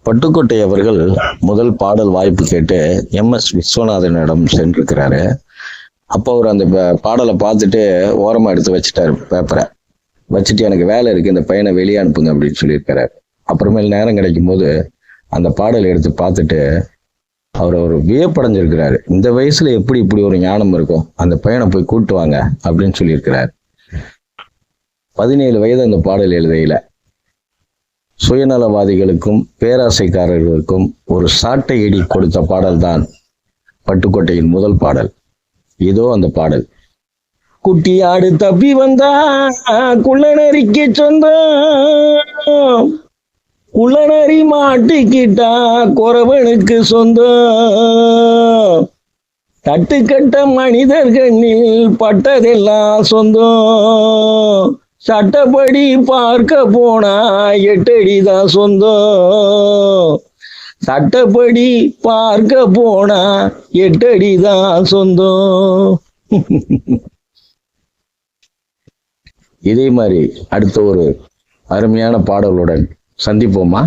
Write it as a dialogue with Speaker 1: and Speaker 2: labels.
Speaker 1: பட்டுக்கோட்டை அவர்கள் முதல் பாடல் வாய்ப்பு கேட்டு MS விஸ்வநாதனிடம் சென்றிருக்கிறாரு. அப்போ அவர் அந்த பாடலை பார்த்துட்டு ஓரமா எடுத்து வச்சுட்டாரு பேப்பரை. வச்சுட்டு எனக்கு வேலை இருக்கு, இந்த பையனை வெளியே அனுப்புங்க அப்படின்னு சொல்லியிருக்காரு. அப்புறமேல் நேரம் கிடைக்கும் போது அந்த பாடலை எடுத்து பார்த்துட்டு அவர் ஒரு வியப்படைஞ்சிருக்கிறாரு. இந்த வயசுல எப்படி இப்படி ஒரு ஞானம் இருக்கும், அந்த பையனை போய் கூட்டு வாங்க அப்படின்னு சொல்லியிருக்கிறார். 17 வயது அந்த பாடல் எழுதையில சுயநலவாதிகளுக்கும் பேராசைக்காரர்களுக்கும் ஒரு சாட்டை இடி கொடுத்த பாடல் தான் பட்டுக்கோட்டையின் முதல் பாடல். இதோ அந்த பாடல். குட்டி ஆடு தப்பி வந்தா குள்ளநரிக்கு சொந்தம், குள்ளநரி மாட்டிக்கிட்டா குறவனுக்கு சொந்தம், தட்டுக்கட்ட மனிதர் கண்ணில் பட்டதெல்லாம் சொந்தம், சட்டப்படி பார்க்க போனா 8 அடிதான் சொந்தம், சட்டப்படி பார்க்க போனா 8 அடிதான் சொந்தம். இதே மாதிரி அடுத்த ஒரு அருமையான பாடலுடன் சந்திப்போமா?